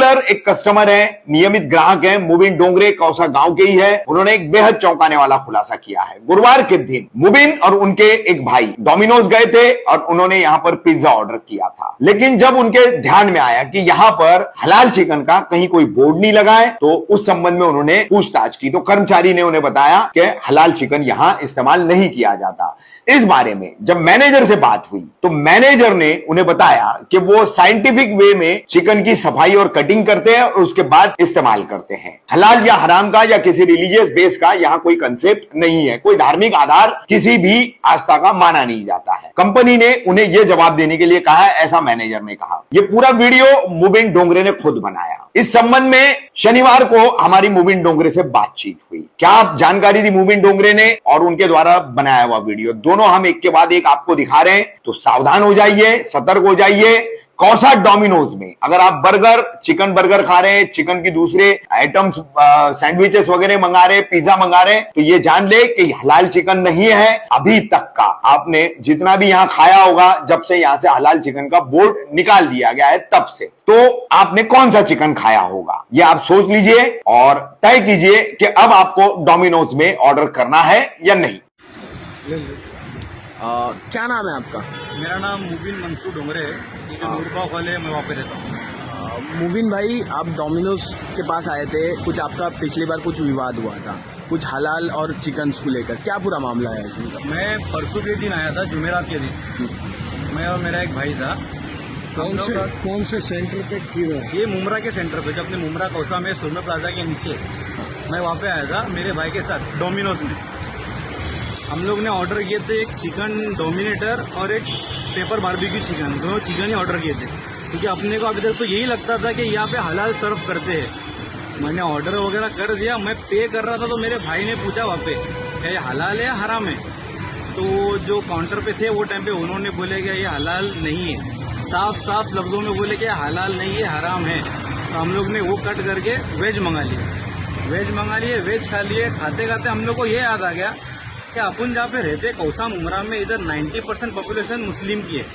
Regular एक customer है, नियमित ग्राहक है, मुबिन डोंगरे कौसा गांव के ही है। उन्होंने एक बेहद चौंकाने वाला खुलासा किया है। गुरुवार के दिन मुबिन और उनके एक भाई डोमिनोज गए थे और उन्होंने यहां पर पिज्जा ऑर्डर किया था, लेकिन जब उनके ध्यान में आया कि यहां पर हलाल चिकन का कहीं कोई बोर्ड नहीं लगा है, तो उस संबंध में उन्होंने पूछताछ की तो कर्मचारी ने उन्हें बताया कि हलाल चिकन यहां इस्तेमाल नहीं किया जाता। इस बारे में जब मैनेजर से बात हुई तो मैनेजर ने उन्हें बताया कि वो साइंटिफिक वे में चिकन की सफाई और कटिंग करते हैं और उसके बाद इस्तेमाल करते हैं। हलाल या हराम का या किसी रिलीजियस बेस का यहां कोई कंसेप्ट नहीं है, कोई धार्मिक आधार किसी भी आस्था का माना नहीं जाता है। कंपनी ने उन्हें यह जवाब देने के लिए कहा है, ऐसा मैनेजर ने कहा। यह पूरा वीडियो मुबिन डोंगरे ने खुद बनाया। इस संबंध में शनिवार को हमारी मुबिन डोंगरे से बातचीत हुई। क्या जानकारी दी मुबिन डोंगरे ने और उनके द्वारा बनाया हुआ वीडियो, दोनों हम एक के बाद एक आपको दिखा रहे हैं, तो सावधान हो जाइए, सतर्क हो जाइए। कौसा डोमिनोज में अगर आप बर्गर, चिकन बर्गर खा रहे हैं, चिकन की दूसरे आइटम्स, सैंडविचेस वगैरह मंगा रहे, पिज्जा मंगा रहे, तो ये जान ले कि हलाल चिकन नहीं है अभी तक का। आपने जितना भी यहां खाया होगा, जब से यहां से हलाल चिकन का बोर्ड निकाल दिया गया है तब से, तो आपने कौन सा चिकन खाया होगा ये आप सोच लीजिए और तय कीजिए कि अब आपको डोमिनोज में ऑर्डर करना है या नहीं। क्या नाम है आपका? मेरा नाम मुबिन मंसूर डोंगरे है। ये जो नूरबाग हॉल है, मैं वहाँ पे रहता हूँ। मुबिन भाई, आप डोमिनोज के पास आए थे, कुछ आपका पिछली बार कुछ विवाद हुआ था कुछ हलाल और चिकन को लेकर, क्या पूरा मामला है इसमें? मैं परसों के दिन आया था, जुमेरात के दिन। मैं और मेरा एक भाई था। कौन से सेंटर पे किया? ये मुमरा के सेंटर पे, जो अपने मुमरा कौसा में सोलर प्लाजा के नीचे, मैं वहाँ पे आया था मेरे भाई के साथ डोमिनोज में। हम लोग ने ऑर्डर किए थे एक चिकन डोमिनेटर और एक पेपर बारबेक्यू चिकन, दोनों चिकन ही ऑर्डर किए थे, क्योंकि अपने को अभी तक तो यही लगता था कि यहाँ पे हलाल सर्व करते हैं। मैंने ऑर्डर वगैरह कर दिया, मैं पे कर रहा था तो मेरे भाई ने पूछा वहाँ पे क्या ये हलाल है या हराम है, तो जो काउंटर पे थे वो टाइम पे उन्होंने बोले कि ये हलाल नहीं है, साफ साफ लफ्ज़ों में बोले कि हलाल नहीं है, हराम है। तो हम लोग ने वो कट करके वेज मंगा लिए, वेज खा लिए। खाते खाते हम लोग को ये याद आ गया कि अपन जहाँ पे रहते कौसा मुमरा में, इधर 90% पॉपुलेशन मुस्लिम की है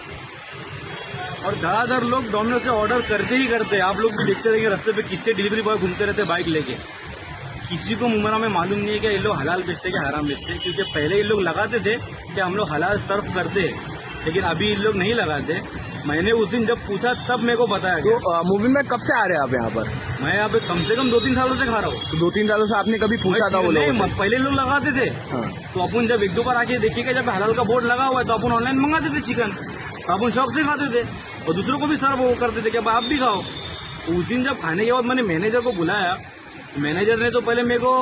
और धड़ाधड़ लोग डोमिनोज से ऑर्डर करते ही करते हैं। आप लोग भी देखते रहेंगे रास्ते पे कितने डिलीवरी बॉय घूमते रहते बाइक लेके। किसी को मुमरा में मालूम नहीं है कि ये लोग हलाल बेचते कि हराम बेचते, क्योंकि पहले ये लोग लगाते थे कि हम लोग हलाल सर्व करते हैं, लेकिन अभी ये लोग नहीं लगाते। मैंने उस दिन जब पूछा तब मेरे को बताया। तो मुबिन में कब से आ रहे हैं आप यहाँ पर? मैं यहाँ पे कम से कम 2-3 सालों से खा रहा हूँ। तो 2-3 सालों से आपने कभी पूछा था वो लोगों से? पहले लोग लगाते थे। हाँ। तो अपन जब एक दो बार आके देखिएगा, जब हलाल का बोर्ड लगा हुआ है तो अपन ऑनलाइन मंगाते थे चिकन, तो अपन शौक से खाते थे और दूसरों को भी सर्व वो करते थे कि आप भी खाओ। उस दिन जब खाने के बाद मैंने मैनेजर को बुलाया, मैनेजर ने तो पहले मेरे को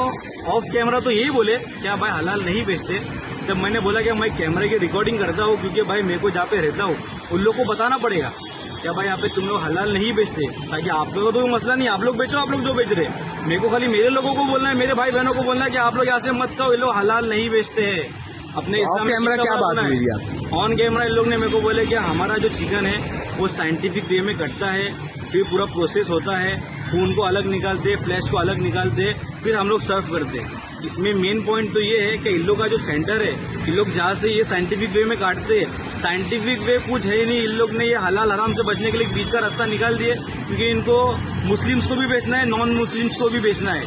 ऑफ कैमरा तो यही बोले क्या भाई हलाल नहीं बेचते। जब मैंने बोला कि मैं कैमरे की रिकॉर्डिंग करता हूँ, क्योंकि भाई मेरे को जहाँ पे रहता हूँ उन लोग को बताना पड़ेगा क्या भाई यहाँ पे तुम लोग हलाल नहीं बेचते, ताकि आप लोगों को तो मसला नहीं, आप लोग बेचो, आप लोग जो बेच रहे। मेरे को खाली मेरे लोगों को बोलना है, मेरे भाई बहनों को बोलना है कि आप लोग यहाँ से मत कहो, ये लोग हलाल नहीं बेचते हैं। अपने ऑन कैमरा क्या बात हुई आप? ऑन कैमरा इन लोग ने मेरे को बोले कि हमारा जो चिकन है वो साइंटिफिक वे में कटता है, फिर पूरा प्रोसेस होता है, खून को अलग निकालते, फ्लैश को अलग निकालते, फिर हम लोग सर्व करते। इसमें मेन पॉइंट तो ये है कि इन लोग का जो सेंटर है, इन लोग जहाँ से ये साइंटिफिक वे में काटते हैं, साइंटिफिक वे कुछ है ही नहीं। इन लोग ने ये हलाल हराम से बचने के लिए बीच का रास्ता निकाल दिए, क्योंकि इनको मुस्लिम्स को भी बेचना है, नॉन मुस्लिम्स को भी बेचना है।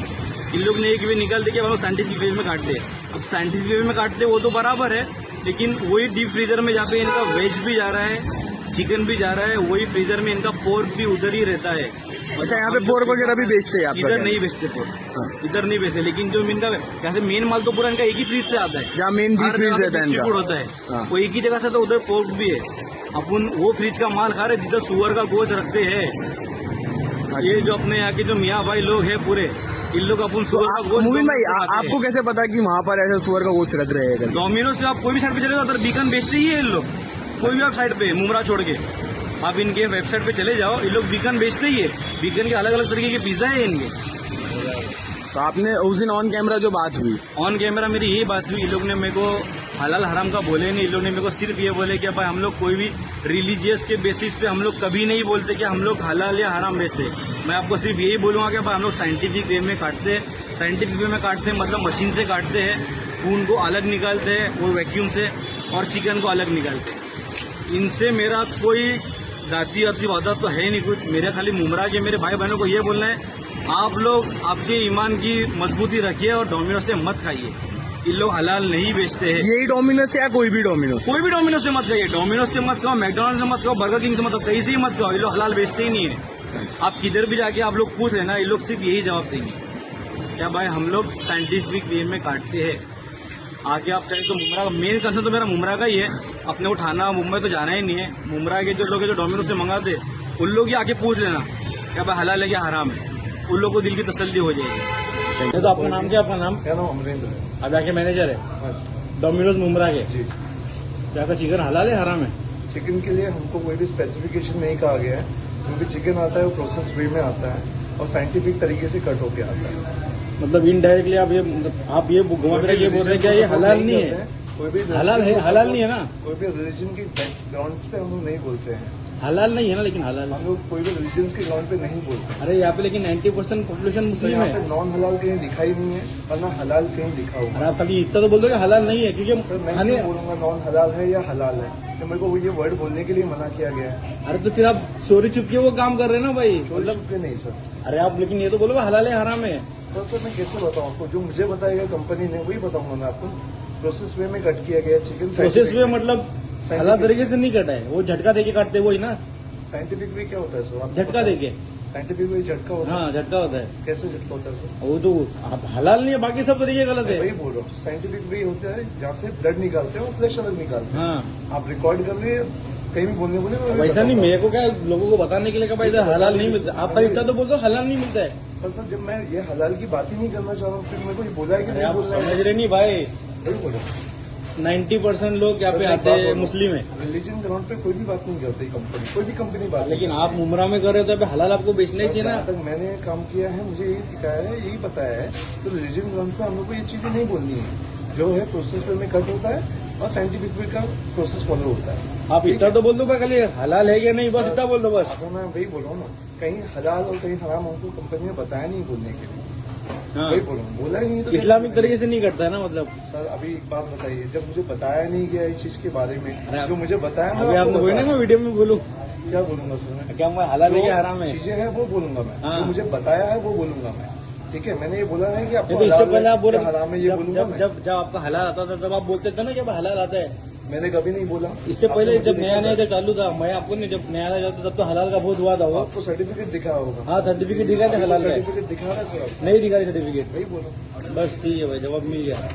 इन लोग ने एक वे निकाल दिया कि हम साइंटिफिक वे में काटते हैं। अब साइंटिफिक वे में काटते वो तो बराबर है, लेकिन वही डीप फ्रीजर में जहाँ पे इनका वेज भी जा रहा है, चिकन भी जा रहा है, वही फ्रीजर में इनका पोर्क भी उधर ही रहता है। अच्छा, यहाँ पे पोर्क वगैरह भी बेचते हैं? इधर नहीं बेचते पोर्क, इधर नहीं बेचते, लेकिन जो इनका यहाँ से मेन माल तो पूरा इनका एक ही फ्रीज से आता है, जहाँ मेन डीप फ्रीज रहता है इनका होता है, वो एक ही जगह से, तो उधर पोर्क भी है। अपन वो फ्रीज का माल खा रहे जिधर सुअर का गोश्त रखते हैं। ये जो अपने यहाँ के जो मियाँ भाई लोग हैं पूरे, इन लोग अपन सुअर का गोश्त। मुबिन भाई, आपको कैसे पता कि वहाँ पर ऐसे सुअर का गोश्त रख रहे हैं? डोमिनोज से आप कोई भी साइड पे चले जाओ, उधर बीकन बेचते ही है इन लोग। कोई भी आप साइड पे मुमरा छोड़ के आप इनके वेबसाइट पे चले जाओ, ये लोग बीकन बेचते ही है। बीकन के अलग अलग तरीके के पिज्जा है इनके। तो आपने उस दिन ऑन कैमरा जो बात हुई, ऑन कैमरा मेरी यही बात हुई। इन लोग ने मेरे को हलाल हराम का बोले नहीं, इन लोग ने मेरे को सिर्फ ये बोले कि भाई हम लोग कोई भी रिलीजियस के बेसिस पे हम लोग कभी नहीं बोलते कि हम लोग हलाल या हराम बेचते। मैं आपको सिर्फ यही बोलूँगा कि भाई हम लोग साइंटिफिक वे में काटते हैं। साइंटिफिक वे में काटते हैं मतलब मशीन से काटते हैं, खून को अलग निकालते हैं वो वैक्यूम से, और चिकन को अलग निकालते हैं। इनसे मेरा कोई जाति वादा तो है ही नहीं कुछ। मेरे खाली मुमरा के मेरे भाई बहनों को ये बोलना है, आप लोग आपके ईमान की मजबूती रखिए और डोमिनोज से मत खाइए। ये लोग हलाल नहीं बेचते हैं। यही डोमिनोज या कोई भी डोमिनोज? कोई भी डोमिनोज से मत खाइए। डोमिनोज से मत खाओ, मैकडोनल्ड से मत खाओ, बर्गर किंग से मत खाओ, कहीं से ही मत खाओ। ये लोग हलाल बेचते ही नहीं है। आप किधर भी जाके आप लोग पूछ लेना, ये लोग सिर्फ यही जवाब देंगे, क्या भाई हम लोग साइंटिफिक वे में काटते हैं। आगे आप चाहे तो मुमरा का मेन कंसर्न तो मेरा मुमरा का ही है। अपने को थाना मुंबई तो जाना ही नहीं है। मुमरा के जो लोग जो डोमिनोज से मंगाते उन लोग ही आके पूछ लेना क्या भाई हलाल है क्या हराम है। उन लोगों को दिल की तसल्ली हो जाएगी। तो आपका नाम क्या? आपका नाम? क्या नाम? अमरेंद्र है। आप आके मैनेजर है डोमिनोज मुमरा के। जी। क्या का चिकन हलाल है हराम है? चिकन के लिए हमको कोई भी स्पेसिफिकेशन नहीं कहा गया है, क्योंकि चिकन आता है वो प्रोसेस वे में आता है और साइंटिफिक तरीके से कट होके आता है। मतलब इनडायरेक्टली आप ये घुमा फिरा ये बोल रहे हैं क्या ये हलाल नहीं है? कोई भी हलाल है, हलाल नहीं है ना? कोई भी रिलीजन की ग्राउंड पे हम लोग नहीं बोलते हैं। हलाल नहीं है ना, लेकिन हलाल हम लोग कोई भी रिलीजन के ग्राउंड पे नहीं बोलते। अरे यहाँ पे लेकिन 90% पॉपुलेशन तो मुस्लिम यहाँ है। पे नॉन हलाल कहीं दिखा ही नहीं है और ना हलाल कहीं लिखा हुआ है। अरे आप खाली इतना तो बोल दो कि हलाल नहीं है, सर क्योंकि मैं खाने क्यों बोलूंगा नॉन हलाल है या हलाल है? तो मेरे को ये वर्ड बोलने के लिए मना किया गया है। अरे तो फिर आप चोरी छुप के वो काम कर रहे हैं ना भाई। चोरी छुप के नहीं सर। अरे आप लेकिन ये तो बोलो हलाल है हराम है। तो सर मैं कैसे बताऊँ आपको? जो मुझे बताएगा कंपनी ने वही बताऊंगा मैं आपको। प्रोसेस वे में कट किया गया चिकन। प्रोसेस में मतलब हलाल तरीके से नहीं कटा है, वो झटका देके काटते वही ना। साइंटिफिक वे क्या होता है सर? आपको झटका पता है? देके। साइंटिफिक वे झटका होता है। हाँ झटका होता है। कैसे झटका होता है सर? वो तो आप हलाल नहीं है, बाकी सब तरीके गलत मैं वही है। बोल रहा हूँ, साइंटिफिक वे होता है जहाँ से ब्लड निकालते हैं और फ्लैश अलग निकालते हैं। हाँ आप रिकॉर्ड कर लिए, कहीं भी बोलने बोले मैं वैसा नहीं, बताऊंगा। मेरे को क्या लोगों को बताने के लिए क्या भाई इधर हलाल नहीं मिलता। आप खाली इतना तो बोल दो हलाल नहीं मिलता है। पर सर जब मैं ये हलाल की बात ही नहीं करना चाह रहा हूँ, फिर मेरे को ये बोला है कि अरे नहीं आप बोलना समझ है। रहे नहीं भाई, वही बोल रहा हूँ। 90% लोग यहाँ पे आते हैं मुस्लिम है। रिलीजन ग्राउंड पे कोई भी बात नहीं करती कंपनी, कोई भी कंपनी बात लेकिन नहीं आप मुमरा में कर रहे हो तो अभी हलाल आपको बेचना ही करती। चाहिए ना। जहाँ तक मैंने काम किया है मुझे यही सिखाया है, यही बताया है तो रिलीजन ग्राउंड पे हम लोग को ये चीजें नहीं बोलनी है। जो है प्रोसेस वे में कट होता है और साइंटिफिक वे का प्रोसेस फॉलो होता है। आप इतना तो बोल दो भाई, खाली हलाल है या नहीं बस इतना बोल दो बस। अब मैं वही बोल रहा हूँ ना, कहीं हलाल और कहीं हराम हमको कंपनी ने बताया नहीं बोलने के लिए। हाँ वही बोल रहा हूँ, बोला ही नहीं तो इस्लामिक तरीके से नहीं करता है ना मतलब। सर अभी एक बात बताइए, जब मुझे बताया नहीं गया इस चीज के बारे में, अरे आप- जो मुझे बताया मैं अभी आपको आपने बोला ना बता- मैं वीडियो में बोलूँ क्या बोलूंगा सर मैं? क्या मैं हलाल है या हराम है? चीजें हैं वो बोलूंगा मैं, हाँ। जो मुझे बताया है वो बोलूंगा मैं। ठीक है, मैंने ये बोला है कि आपको नहीं तो इससे हलाल पहले आप बोले या हराम है ये बोलूंगा जब मैं। जब जब आपका हलाल आता था तब आप बोलते थे ना कि अब हलाल आता है। मैंने कभी नहीं बोला। इससे आपने पहले मुझे जब नया देखा नया सर? जब चालू था, मैं आपको नहीं, जब नया नया तब तो हलाल का बहुत हुआ था वो। आपको सर्टिफिकेट दिखा होगा। हाँ सर्टिफिकेट दिखा था हलाल का। सर्टिफिकेट दिखा रहा है सर आपको? नहीं दिखा सर्टिफिकेट। वही बोलो। बस ठीक है भाई, जवाब मिल गया।